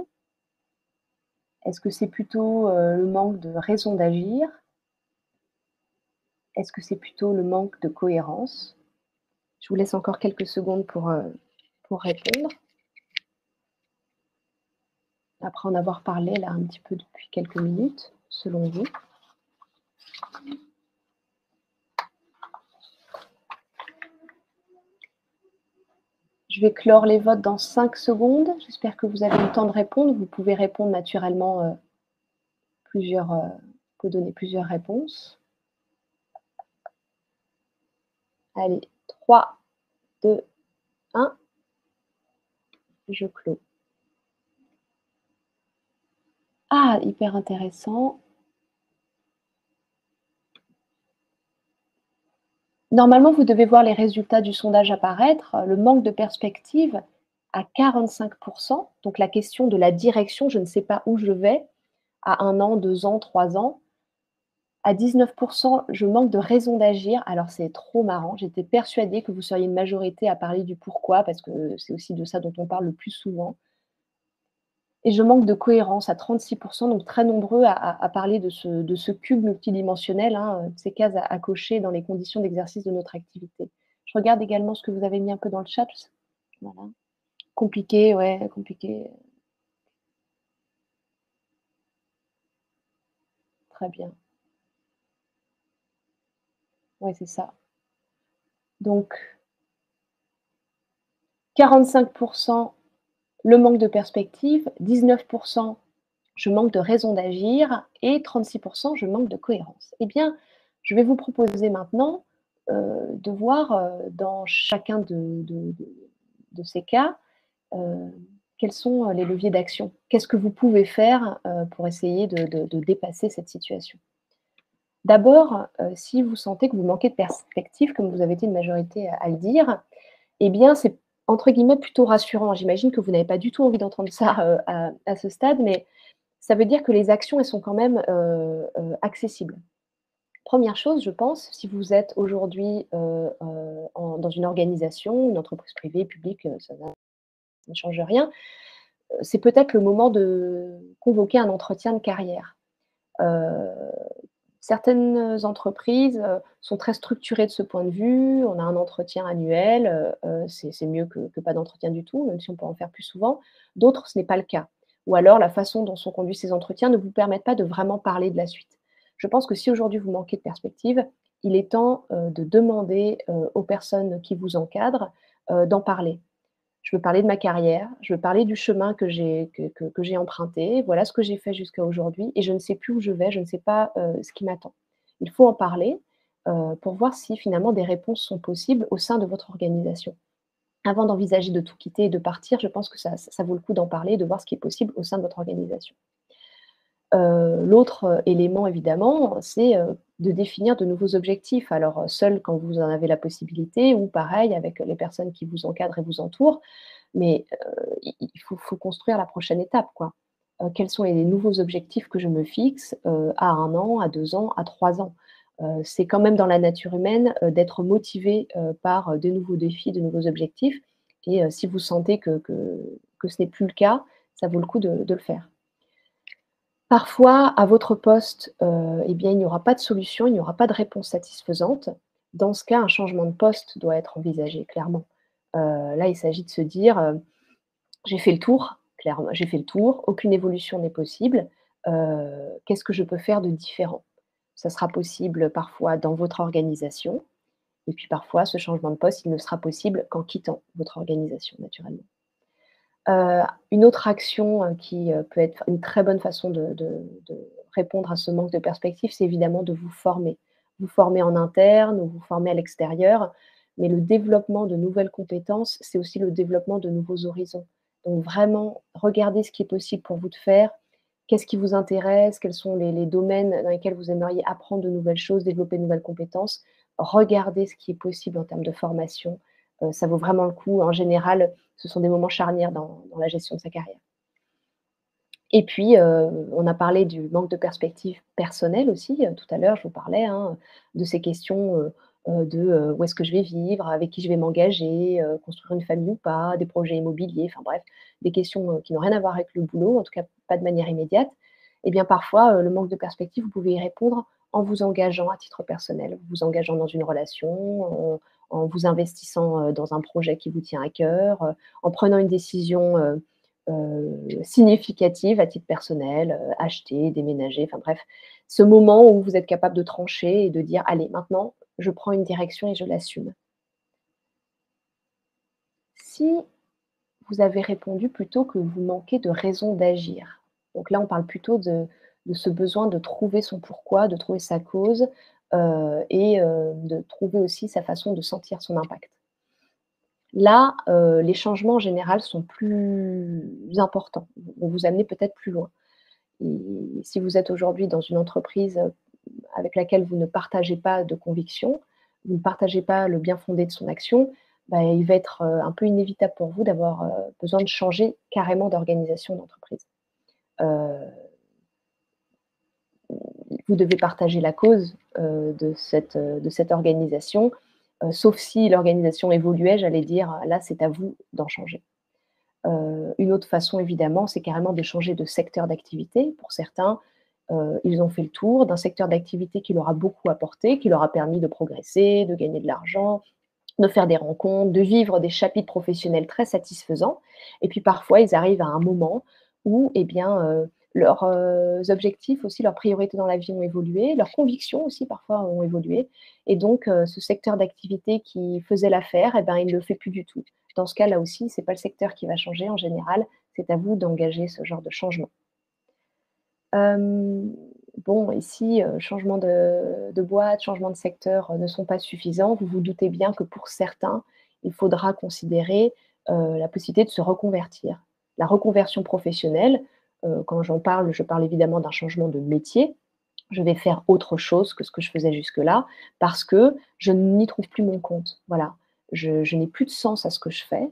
Est-ce que c'est plutôt, le manque de raison d'agir? Est-ce que c'est plutôt le manque de cohérence? Je vous laisse encore quelques secondes pour répondre. Après en avoir parlé là un petit peu depuis quelques minutes, selon vous. Je vais clore les votes dans 5 secondes. J'espère que vous avez eu le temps de répondre. Vous pouvez répondre naturellement, plusieurs, vous pouvez donner plusieurs réponses. Allez, 3, 2, 1, je clôt. Ah, hyper intéressant. Normalement, vous devez voir les résultats du sondage apparaître. Le manque de perspective à 45. Donc la question de la direction, je ne sais pas où je vais, à 1 an, 2 ans, 3 ans. À 19, je manque de raison d'agir. Alors c'est trop marrant, j'étais persuadée que vous seriez une majorité à parler du pourquoi, parce que c'est aussi de ça dont on parle le plus souvent. Et je manque de cohérence à 36, donc très nombreux à parler de ce cube multidimensionnel, hein, de ces cases à cocher dans les conditions d'exercice de notre activité. Je regarde également ce que vous avez mis un peu dans le chat. Voilà. Compliqué, ouais, compliqué. Très bien. Ouais, c'est ça. Donc 45, le manque de perspective, 19, je manque de raison d'agir et 36, je manque de cohérence. Eh bien, je vais vous proposer maintenant, de voir, dans chacun de ces cas, heu, quels sont, les leviers d'action? Qu'est-ce que vous pouvez faire, pour essayer de dépasser cette situation? D'abord, si vous sentez que vous manquez de perspective, comme vous avez été une majorité à le dire, eh bien, c'est entre guillemets «plutôt rassurant». J'imagine que vous n'avez pas du tout envie d'entendre ça, à ce stade, mais ça veut dire que les actions, elles sont quand même, accessibles. Première chose, je pense, si vous êtes aujourd'hui, dans une organisation, une entreprise privée, publique, ça ne change rien, c'est peut-être le moment de convoquer un entretien de carrière. Heu, Certaines entreprises, sont très structurées de ce point de vue. On a un entretien annuel, c'est mieux que pas d'entretien du tout, même si on peut en faire plus souvent. D'autres, ce n'est pas le cas. Ou alors la façon dont sont conduits ces entretiens ne vous permettent pas de vraiment parler de la suite. Je pense que si aujourd'hui vous manquez de perspective, il est temps, de demander, aux personnes qui vous encadrent, d'en parler. Je veux parler de ma carrière, je veux parler du chemin que j'ai emprunté. Voilà ce que j'ai fait jusqu'à aujourd'hui et je ne sais plus où je vais, je ne sais pas, ce qui m'attend. Il faut en parler, pour voir si finalement des réponses sont possibles au sein de votre organisation. Avant d'envisager de tout quitter et de partir, je pense que ça vaut le coup d'en parler, de voir ce qui est possible au sein de votre organisation. L'autre, élément évidemment, c'est, de définir de nouveaux objectifs. Alors, seul quand vous en avez la possibilité ou pareil avec les personnes qui vous encadrent et vous entourent. Mais, il faut construire la prochaine étape, quoi. Quels sont les nouveaux objectifs que je me fixe, à 1 an, à 2 ans, à 3 ans? C'est quand même dans la nature humaine, d'être motivé, par, de nouveaux défis, de nouveaux objectifs et si vous sentez que ce n'est plus le cas, ça vaut le coup de le faire. Parfois, à votre poste, eh bien, il n'y aura pas de solution, il n'y aura pas de réponse satisfaisante. Dans ce cas, un changement de poste doit être envisagé, clairement. Là, il s'agit de se dire, «J'ai fait le tour, clairement, j'ai fait le tour, aucune évolution n'est possible, qu'est-ce que je peux faire de différent?» Ça sera possible parfois dans votre organisation et puis parfois ce changement de poste, il ne sera possible qu'en quittant votre organisation, naturellement. Une autre action, qui, peut être une très bonne façon de répondre à ce manque de perspective, c'est évidemment de vous former. Vous former en interne ou vous former à l'extérieur, mais le développement de nouvelles compétences, c'est aussi le développement de nouveaux horizons. Donc vraiment, regardez ce qui est possible pour vous de faire Qu'est-ce qui vous intéresse? Quels sont les domaines dans lesquels vous aimeriez apprendre de nouvelles choses, développer de nouvelles compétences? Regardez ce qui est possible en termes de formation, ça vaut vraiment le coup. En général, ce sont des moments charnières dans la gestion de sa carrière. Et puis, on a parlé du manque de perspective personnelle aussi, tout à l'heure, je vous parlais, hein, de ces questions, où est-ce que je vais vivre, avec qui je vais m'engager, construire une famille ou pas, des projets immobiliers, enfin bref, des questions, qui n'ont rien à voir avec le boulot, en tout cas pas de manière immédiate. Et bien parfois, le manque de perspective, vous pouvez y répondre en vous engageant à titre personnel, vous engageant dans une relation, en vous investissant, dans un projet qui vous tient à cœur, en prenant une décision, significative à titre personnel, acheter, déménager, enfin bref, ce moment où vous êtes capable de trancher et de dire: «Allez, maintenant, je prends une direction et je l'assume». Si vous avez répondu plutôt que vous manquez de raison d'agir, donc là, on parle plutôt de ce besoin de trouver son pourquoi, de trouver sa cause, de trouver aussi sa façon de sentir son impact. Là, les changements en général sont plus importants, vont vous amener peut-être plus loin. Et si vous êtes aujourd'hui dans une entreprise, avec laquelle vous ne partagez pas de convictions, vous ne partagez pas le bien-fondé de son action, bah, il va être, un peu inévitable pour vous d'avoir, besoin de changer carrément d'organisation d'entreprise. Heu, vous devez partager la cause, de cette organisation, sauf si l'organisation évoluait, j'allais dire, là, c'est à vous d'en changer. Une autre façon évidemment, c'est carrément de changer de secteur d'activité. Pour certains, ils ont fait le tour d'un secteur d'activité qui leur a beaucoup apporté, qui leur a permis de progresser, de gagner de l'argent, de faire des rencontres, de vivre des chapitres professionnels très satisfaisants. Et puis parfois, ils arrivent à un moment où, eh bien, leurs, objectifs aussi, leurs priorités dans la vie ont évolué, leurs convictions aussi parfois ont évolué et donc ce secteur d'activité qui faisait l'affaire et ben, il ne le fait plus du tout. Dans ce cas-là aussi, c'est pas le secteur qui va changer en général, c'est à vous d'engager ce genre de changement. Hem, bon et si, changement de boîte, changement de secteur, ne sont pas suffisants, vous vous doutez bien que pour certains, il faudra considérer, la possibilité de se reconvertir. La reconversion professionnelle, quand j'en parle, je parle évidemment d'un changement de métier. Je vais faire autre chose que ce que je faisais jusque-là, parce que je n'y trouve plus mon compte. Voilà. Je n'ai plus de sens à ce que je fais.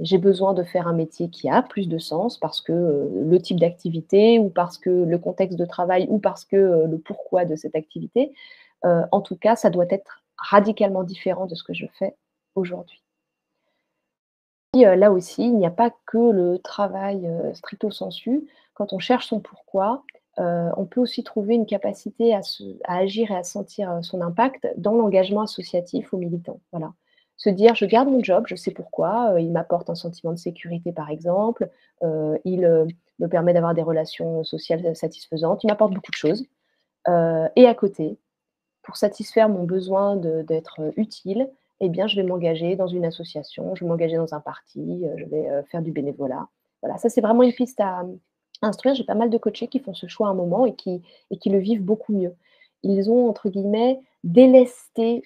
J'ai besoin de faire un métier qui a plus de sens parce que, le type d'activité ou parce que le contexte de travail ou parce que, le pourquoi de cette activité. En tout cas, ça doit être radicalement différent de ce que je fais aujourd'hui. Et là aussi, il n'y a pas que le travail, stricto sensu. Quand on cherche son pourquoi, on peut aussi trouver une capacité à agir et à sentir, son impact dans l'engagement associatif ou militant, voilà. Se dire: «Je garde mon job, je sais pourquoi, il m'apporte un sentiment de sécurité par exemple, il, me permet d'avoir des relations sociales, satisfaisantes, il m'apporte beaucoup de choses, et à côté, pour satisfaire mon besoin d'être, utile, eh bien, je vais m'engager dans une association, je vais m'engager dans un parti, je vais, faire du bénévolat. Voilà, ça, c'est vraiment une piste à instruire. J'ai pas mal de coachés qui font ce choix à un moment et qui le vivent beaucoup mieux. Ils ont, entre guillemets, «délesté»,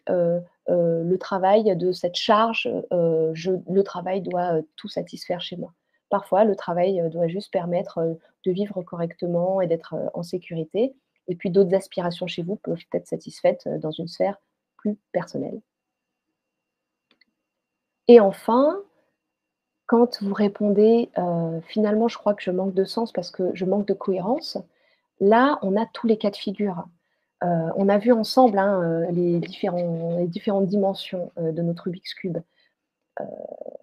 le travail de cette charge, le travail doit, tout satisfaire chez moi. Parfois, le travail, doit juste permettre, de vivre correctement et d'être, en sécurité et puis d'autres aspirations chez vous peuvent être satisfaites, dans une sphère plus personnelle. Et enfin, quand vous répondez, «Finalement, je crois que je manque de sens parce que je manque de cohérence», là, on a tous les cas de figure. On a vu ensemble, hein, les différentes dimensions, de notre Rubik's cube.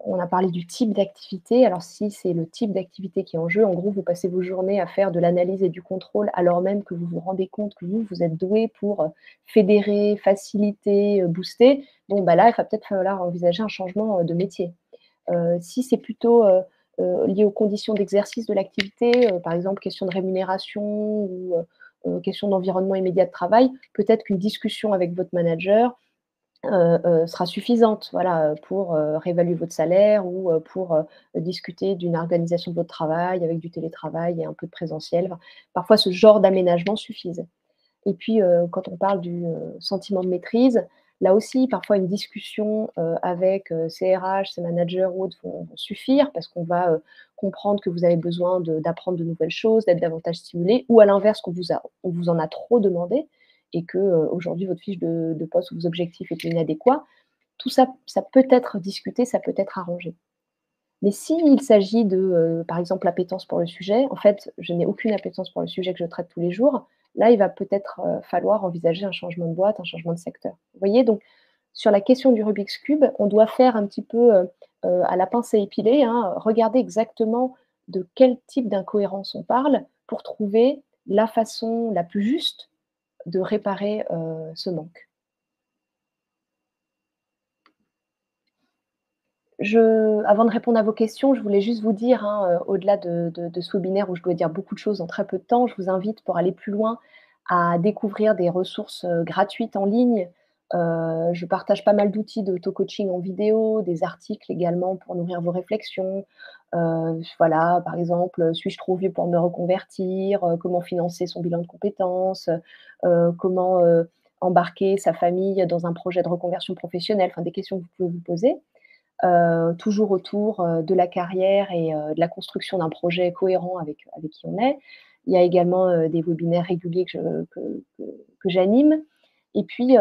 On a parlé du type d'activité. Alors si c'est le type d'activité qui est en jeu, en gros, vous passez vos journées à faire de l'analyse et du contrôle, alors même que vous vous rendez compte que vous êtes doué pour, fédérer, faciliter, booster. Bon, bah, là, il va peut-être falloir envisager un changement, de métier. Si c'est plutôt, lié aux conditions d'exercice de l'activité, par exemple question de rémunération ou, question d'environnement immédiat de travail, peut-être qu'une discussion avec votre manager, sera suffisante, voilà, pour, réévaluer votre salaire ou, pour, discuter d'une organisation de votre travail avec du télétravail et un peu de présentiel. Enfin, parfois ce genre d'aménagement suffisent. Et puis, quand on parle du, sentiment de maîtrise, Là aussi, parfois une discussion, avec, ses RH, ses managers ou autres vont suffire parce qu'on va, comprendre que vous avez besoin d'apprendre de nouvelles choses, d'être davantage stimulé ou à l'inverse on vous en a trop demandé et que, aujourd'hui votre fiche de poste ou vos objectifs étaient inadéquats. Tout ça, ça peut être discuté, ça peut être arrangé. Mais s'il s'agit de, par exemple, l'appétence pour le sujet, en fait, je n'ai aucune appétence pour le sujet que je traite tous les jours. Là, il va peut-être, falloir envisager un changement de boîte, un changement de secteur. Vous voyez? Donc sur la question du Rubik's cube, on doit faire un petit peu, à la pince à épiler, hein, regarder exactement de quel type d'incohérence on parle pour trouver la façon la plus juste de réparer, ce manque. Avant de répondre à vos questions, je voulais juste vous dire, hein, au-delà de ce webinaire où je dois dire beaucoup de choses en très peu de temps, je vous invite pour aller plus loin à découvrir des ressources, gratuites en ligne. Je partage pas mal d'outils d'auto-coaching en vidéo, des articles également pour nourrir vos réflexions. Voilà, par exemple, «Suis-je trop vieux pour me reconvertir?», «Comment financer son bilan de compétences?», «Comment, embarquer sa famille dans un projet de reconversion professionnelle?», enfin des questions que vous pouvez vous poser toujours autour, de la carrière et de la construction d'un projet cohérent avec qui on est. Il y a également, des webinaires réguliers que j'anime et puis,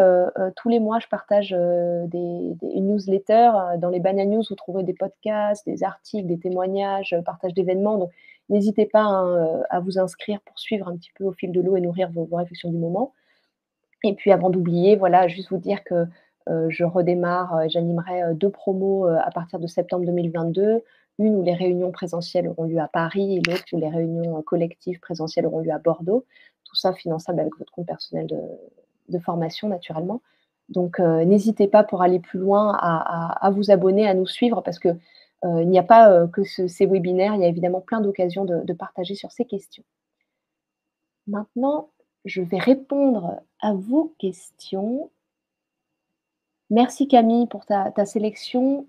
tous les mois, je partage, une newsletter, dans les Banana News, vous trouverez des podcasts, des articles, des témoignages, partage d'événements, donc n'hésitez pas, hein, à vous inscrire pour suivre un petit peu au fil de l'eau et nourrir vos réflexions du moment. Et puis avant d'oublier, voilà, juste vous dire que, je redémarre, j'animerai, 2 promos, à partir de septembre 2022. Une où les réunions présentielles auront lieu à Paris et l'autre où les réunions, collectives présentielles auront lieu à Bordeaux. Tout ça finançable avec votre compte personnel de formation naturellement. Donc, n'hésitez pas pour aller plus loin à vous abonner, à nous suivre parce que, il n'y a pas, que ces webinaires, il y a évidemment plein d'occasions de partager sur ces questions. Maintenant, je vais répondre à vos questions. Merci Camille pour ta sélection.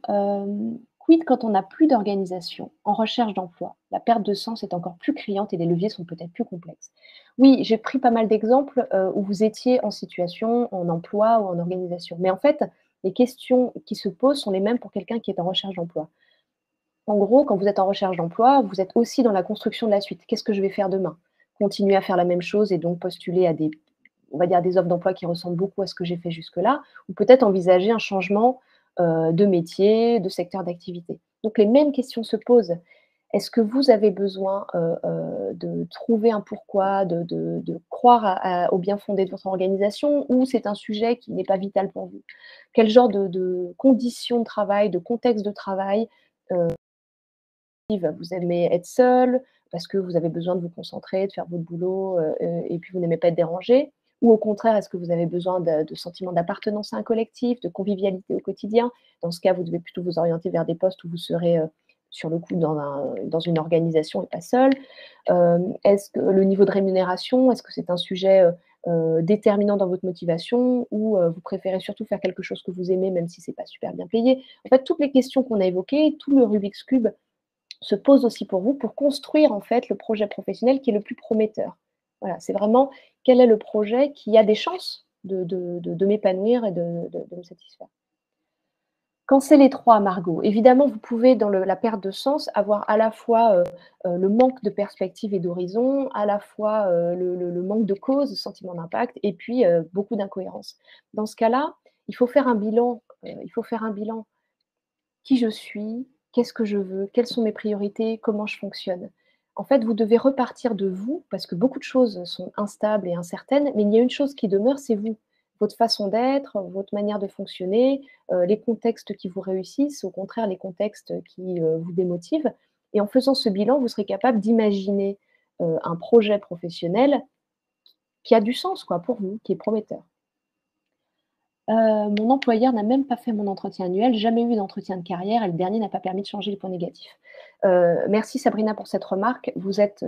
Quid quand on n'a plus d'organisation en recherche d'emploi? La perte de sens est encore plus criante et les leviers sont peut-être plus complexes. Oui, j'ai pris pas mal d'exemples, où vous étiez en situation, en emploi ou en organisation. Mais en fait, les questions qui se posent sont les mêmes pour quelqu'un qui est en recherche d'emploi. En gros, quand vous êtes en recherche d'emploi, vous êtes aussi dans la construction de la suite. Qu'est-ce que je vais faire demain? Continuer à faire la même chose et donc postuler à des on va dire des offres d'emploi qui ressemblent beaucoup à ce que j'ai fait jusque-là, ou peut-être envisager un changement, de métier, de secteur d'activité. Donc les mêmes questions se posent. Est-ce que vous avez besoin, de trouver un pourquoi, de croire au bien fondé de votre organisation ou c'est un sujet qui n'est pas vital pour vous? Quel genre de conditions de travail, de contexte de travail, vous aimez être seul parce que vous avez besoin de vous concentrer, de faire votre boulot, et puis vous n'aimez pas être dérangé? Ou au contraire, est-ce que vous avez besoin de sentiment d'appartenance à un collectif, de convivialité au quotidien? Dans ce cas, vous devez plutôt vous orienter vers des postes où vous serez, sur le coup dans une organisation et pas seul. Est-ce que le niveau de rémunération, est-ce que c'est un sujet, déterminant dans votre motivation ou, vous préférez surtout faire quelque chose que vous aimez même si c'est pas super bien payé? En fait, toutes les questions qu'on a évoquées, tout le Rubik's cube se pose aussi pour vous, pour construire en fait le projet professionnel qui est le plus prometteur. Voilà, c'est vraiment quel est le projet qui a des chances de m'épanouir et de me satisfaire. Quand c'est les 3, Margot, évidemment, vous pouvez dans la perte de sens avoir à la fois, le manque de perspective et d'horizon, à la fois, le manque de cause, le sentiment d'impact et puis, beaucoup d'incohérences. Dans ce cas-là, il faut faire un bilan qui je suis, qu'est-ce que je veux, quelles sont mes priorités, comment je fonctionne. En fait, vous devez repartir de vous, parce que beaucoup de choses sont instables et incertaines, mais il y a une chose qui demeure, c'est vous. Votre façon d'être, votre manière de fonctionner, les contextes qui vous réussissent, au contraire les contextes qui vous démotivent. Et en faisant ce bilan, vous serez capable d'imaginer un projet professionnel qui a du sens quoi, pour vous, qui est prometteur. Mon employeur n'a même pas fait mon entretien annuel, jamais eu d'entretien de carrière et le dernier n'a pas permis de changer les points négatifs. Merci Sabrina pour cette remarque. Vous êtes,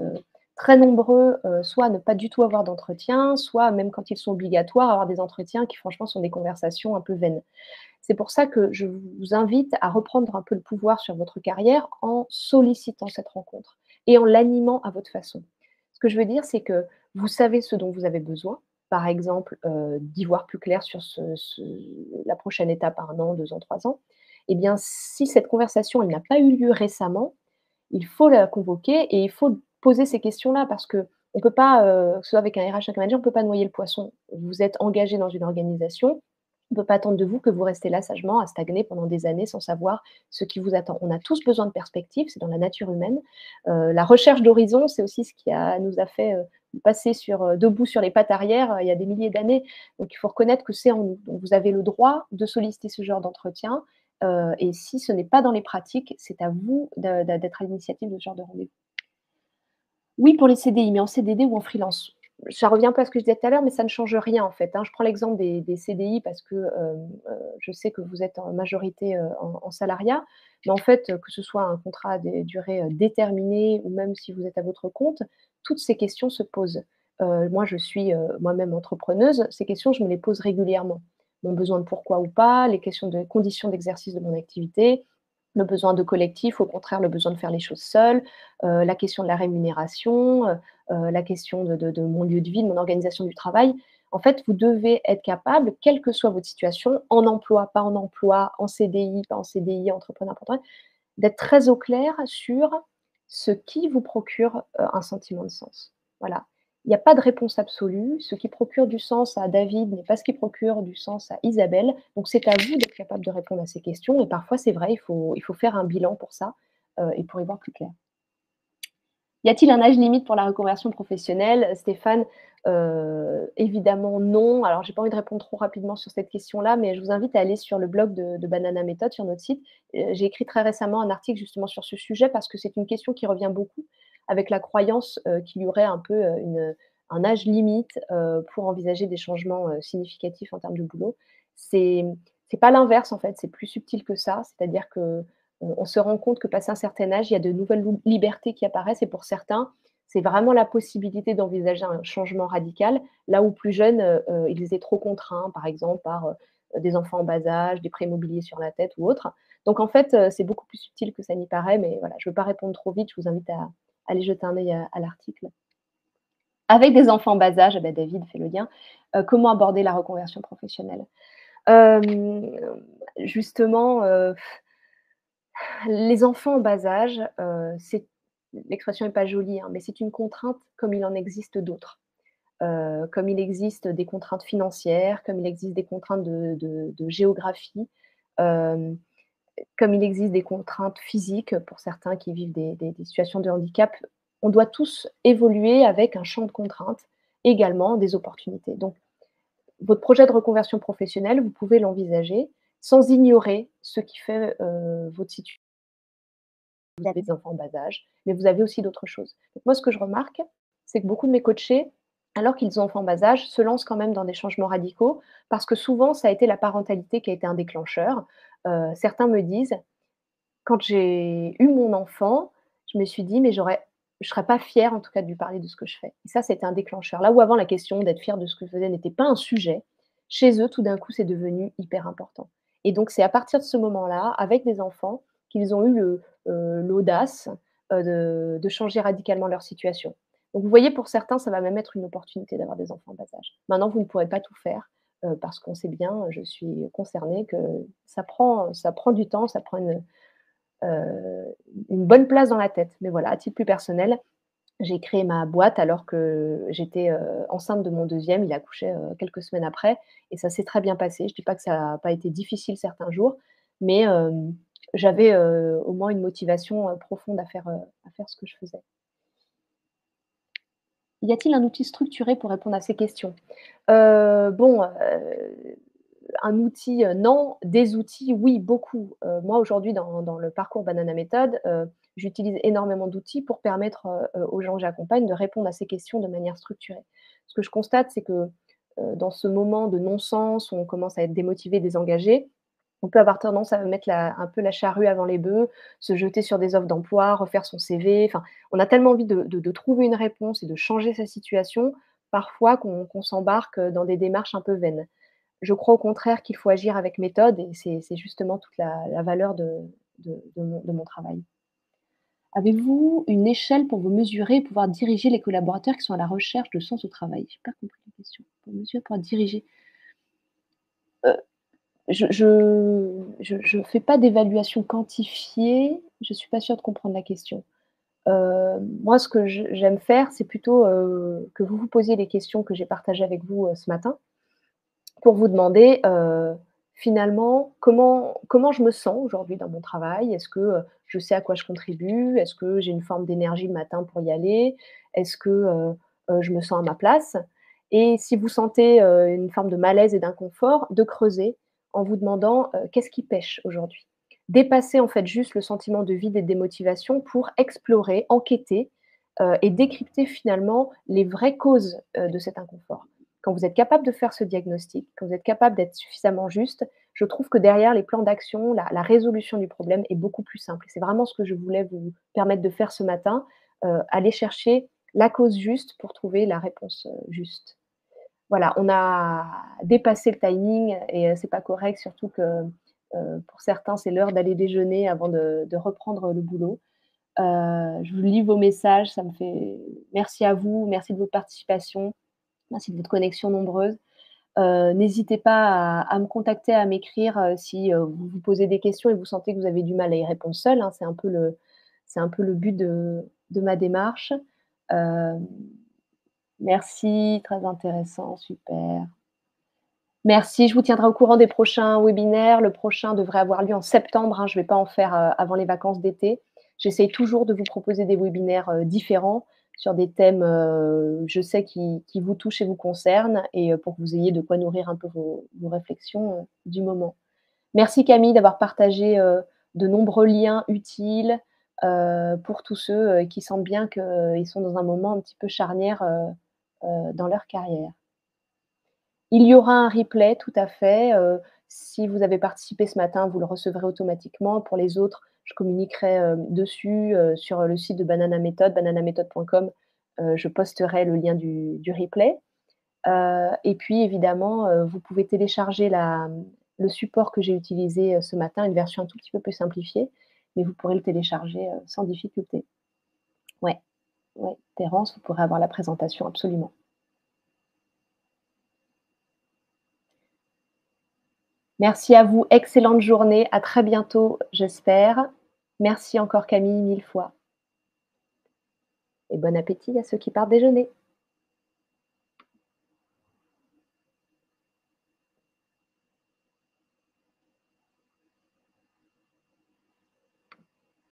très nombreux, soit à ne pas du tout avoir d'entretien, soit même quand ils sont obligatoires, à avoir des entretiens qui franchement sont des conversations un peu vaines. C'est pour ça que je vous invite à reprendre un peu le pouvoir sur votre carrière en sollicitant cette rencontre et en l'animant à votre façon. Ce que je veux dire, c'est que vous savez ce dont vous avez besoin, par exemple, d'y voir plus clair sur la prochaine étape à 1 an, 2 ans, 3 ans, eh bien, si cette conversation, elle n'a pas eu lieu récemment, il faut la convoquer et il faut poser ces questions-là parce qu'on ne peut pas, que ce soit avec un RH, avec un manager, on ne peut pas noyer le poisson. Vous êtes engagé dans une organisation, on ne peut pas attendre de vous que vous restez là sagement à stagner pendant des années sans savoir ce qui vous attend. On a tous besoin de perspectives, c'est dans la nature humaine. La recherche d'horizon, c'est aussi ce qui nous a fait, passer debout sur les pattes arrière, il y a des milliers d'années. Donc il faut reconnaître que c'est en nous. Donc vous avez le droit de solliciter ce genre d'entretien, et si ce n'est pas dans les pratiques, c'est à vous d'être à l'initiative de ce genre de rendez-vous. Oui, pour les CDI, mais en CDD ou en freelance. Ça revient un peu à ce que je disais tout à l'heure, mais ça ne change rien en fait, hein. Je prends l'exemple des CDI parce que, je sais que vous êtes en majorité, en salariat. Mais en fait, que ce soit un contrat à durée, déterminée ou même si vous êtes à votre compte, toutes ces questions se posent. Moi, je suis, moi-même entrepreneuse, ces questions, je me les pose régulièrement. Mon besoin de pourquoi ou pas, les questions de conditions d'exercice de mon activité, le besoin de collectif, au contraire, le besoin de faire les choses seule, la question de la rémunération, la question de mon lieu de vie, de mon organisation du travail. En fait, vous devez être capable, quelle que soit votre situation, en emploi, pas en emploi, en CDI, pas en CDI, entrepreneur, pas entrepreneur, d'être très au clair sur ce qui vous procure, un sentiment de sens. Voilà. Il n'y a pas de réponse absolue. Ce qui procure du sens à David n'est pas ce qui procure du sens à Isabelle. Donc c'est à vous d'être capable de répondre à ces questions et parfois c'est vrai, il faut faire un bilan pour ça, et pour y voir plus clair. Y a-t-il un âge limite pour la reconversion professionnelle? Stéphane, évidemment non. Alors j'ai pas envie de répondre trop rapidement sur cette question-là, mais je vous invite à aller sur le blog de Banana Méthode, sur notre site. J'ai écrit très récemment un article justement sur ce sujet parce que c'est une question qui revient beaucoup avec la croyance, qu'il y aurait un peu, un âge limite, pour envisager des changements, significatifs en termes de boulot. C'est c'est pas l'inverse en fait, c'est plus subtil que ça. C'est-à-dire que on se rend compte que passé un certain âge, il y a de nouvelles libertés qui apparaissent et pour certains, c'est vraiment la possibilité d'envisager un changement radical, là où plus jeunes, ils étaient trop contraints, par exemple, par, des enfants en bas âge, des prêts immobiliers sur la tête ou autre. Donc en fait, c'est beaucoup plus subtil que ça n'y paraît, mais voilà, je ne veux pas répondre trop vite, je vous invite à aller jeter un œil à l'article. Avec des enfants en bas âge, eh bah, David fait le lien, comment aborder la reconversion professionnelle? Hem, Justement, les enfants en bas âge, c'est l'expression n'est pas jolie, hein, mais c'est une contrainte comme il en existe d'autres. Comme il existe des contraintes financières, comme il existe des contraintes de géographie, hem, comme il existe des contraintes physiques pour certains qui vivent des situations de handicap. On doit tous évoluer avec un champ de contraintes, également des opportunités. Donc votre projet de reconversion professionnelle, vous pouvez l'envisager sans ignorer ce qui fait, votre situation. Vous avez des enfants en bas âge, mais vous avez aussi d'autres choses. Donc moi, ce que je remarque, c'est que beaucoup de mes coachés, alors qu'ils ont enfants en bas âge, se lancent quand même dans des changements radicaux parce que souvent, ça a été la parentalité qui a été un déclencheur. Certains me disent: «Quand j'ai eu mon enfant, je me suis dit: "Mais je serais pas fière en tout cas de lui parler de ce que je fais"». Et ça, c'était un déclencheur. Là où avant la question d'être fier de ce que je faisais n'était pas un sujet, chez eux, tout d'un coup, c'est devenu hyper important. Et donc c'est à partir de ce moment-là, avec des enfants, qu'ils ont eu l'audace, de changer radicalement leur situation. Donc vous voyez, pour certains, ça va même être une opportunité d'avoir des enfants en bas âge. Maintenant, vous ne pourrez pas tout faire, parce qu'on sait bien, je suis concernée, que ça prend du temps, ça prend une bonne place dans la tête. Mais voilà, à titre plus personnel, j'ai créé ma boîte alors que j'étais, enceinte de mon deuxième. Il a accouché, quelques semaines après et ça s'est très bien passé. Je dis pas que ça a pas été difficile certains jours, mais j'avais, au moins une motivation, profonde à faire ce que je faisais. Y a-t-il un outil structuré pour répondre à ces questions? Bon, un outil, non. Des outils, oui, beaucoup. Moi, aujourd'hui, dans le parcours Banana Méthode, j'utilise énormément d'outils pour permettre, aux gens que j'accompagne de répondre à ces questions de manière structurée. Ce que je constate, c'est que, dans ce moment de non-sens où on commence à être démotivé, désengagé, on peut avoir tendance à mettre un peu la charrue avant les bœufs, se jeter sur des offres d'emploi, refaire son CV. Enfin, on a tellement envie de trouver une réponse et de changer sa situation, parfois qu'on s'embarque, dans des démarches un peu vaines. Je crois au contraire qu'il faut agir avec méthode et c'est justement toute la valeur de mon travail. Avez-vous une échelle pour vous mesurer et pouvoir diriger les collaborateurs qui sont à la recherche de sens au travail? J'ai pas compris la question. pour mesurer, pour diriger. Heu, je fais pas d'évaluation quantifiée, je suis pas sûre de comprendre la question. Moi, ce que j'aime faire, c'est plutôt, que vous vous posiez les questions que j'ai partagées avec vous, ce matin, pour vous demander, finalement, comment je me sens aujourd'hui dans mon travail? Est-ce que, je sais à quoi je contribue? Est-ce que j'ai une forme d'énergie le matin pour y aller? Est-ce que, je me sens à ma place? Et si vous sentez, une forme de malaise et d'inconfort, de creuser en vous demandant, qu'est-ce qui pèche aujourd'hui? Dépasser en fait juste le sentiment de vide et de démotivation pour explorer, enquêter, et décrypter finalement les vraies causes, de cet inconfort. Quand vous êtes capable de faire ce diagnostic, quand vous êtes capable d'être suffisamment juste, je trouve que derrière les plans d'action, la résolution du problème est beaucoup plus simple. Et c'est vraiment ce que je voulais vous permettre de faire ce matin, aller chercher la cause juste pour trouver la réponse, juste. Voilà, on a dépassé le timing et c'est pas correct, surtout que, pour certains, c'est l'heure d'aller déjeuner avant de reprendre le boulot. Je vous lis vos messages, ça me fait merci à vous, merci de votre participation, merci de votre connexion nombreuse. N'hésitez pas à me contacter, à m'écrire, si, vous vous posez des questions et vous sentez que vous avez du mal à y répondre seul, hein. C'est un peu le but de ma démarche. Hem, Merci, très intéressant, super. Merci, je vous tiendrai au courant des prochains webinaires. Le prochain devrait avoir lieu en septembre, hein, je ne vais pas en faire, avant les vacances d'été. J'essaye toujours de vous proposer des webinaires, différents sur des thèmes, je sais qui vous touchent et vous concernent et pour que vous ayez de quoi nourrir un peu vos réflexions, du moment. Merci Camille d'avoir partagé, de nombreux liens utiles, pour tous ceux, qui sentent bien qu'ils sont dans un moment un petit peu charnière, dans leur carrière. Il y aura un replay, tout à fait, si vous avez participé ce matin, vous le recevrez automatiquement. Pour les autres, je communiquerai, dessus, sur le site de Banana Méthode, bananamethod.com, je posterai le lien du replay. Et puis évidemment, vous pouvez télécharger le support que j'ai utilisé, ce matin, une version un tout petit peu plus simplifiée, mais vous pourrez le télécharger, sans difficulté. Ouais, ouais, Terence, vous pourrez avoir la présentation, absolument. Merci à vous, excellente journée, à très bientôt, j'espère. Merci encore Camille, 1000 fois et bon appétit à ceux qui partent déjeuner.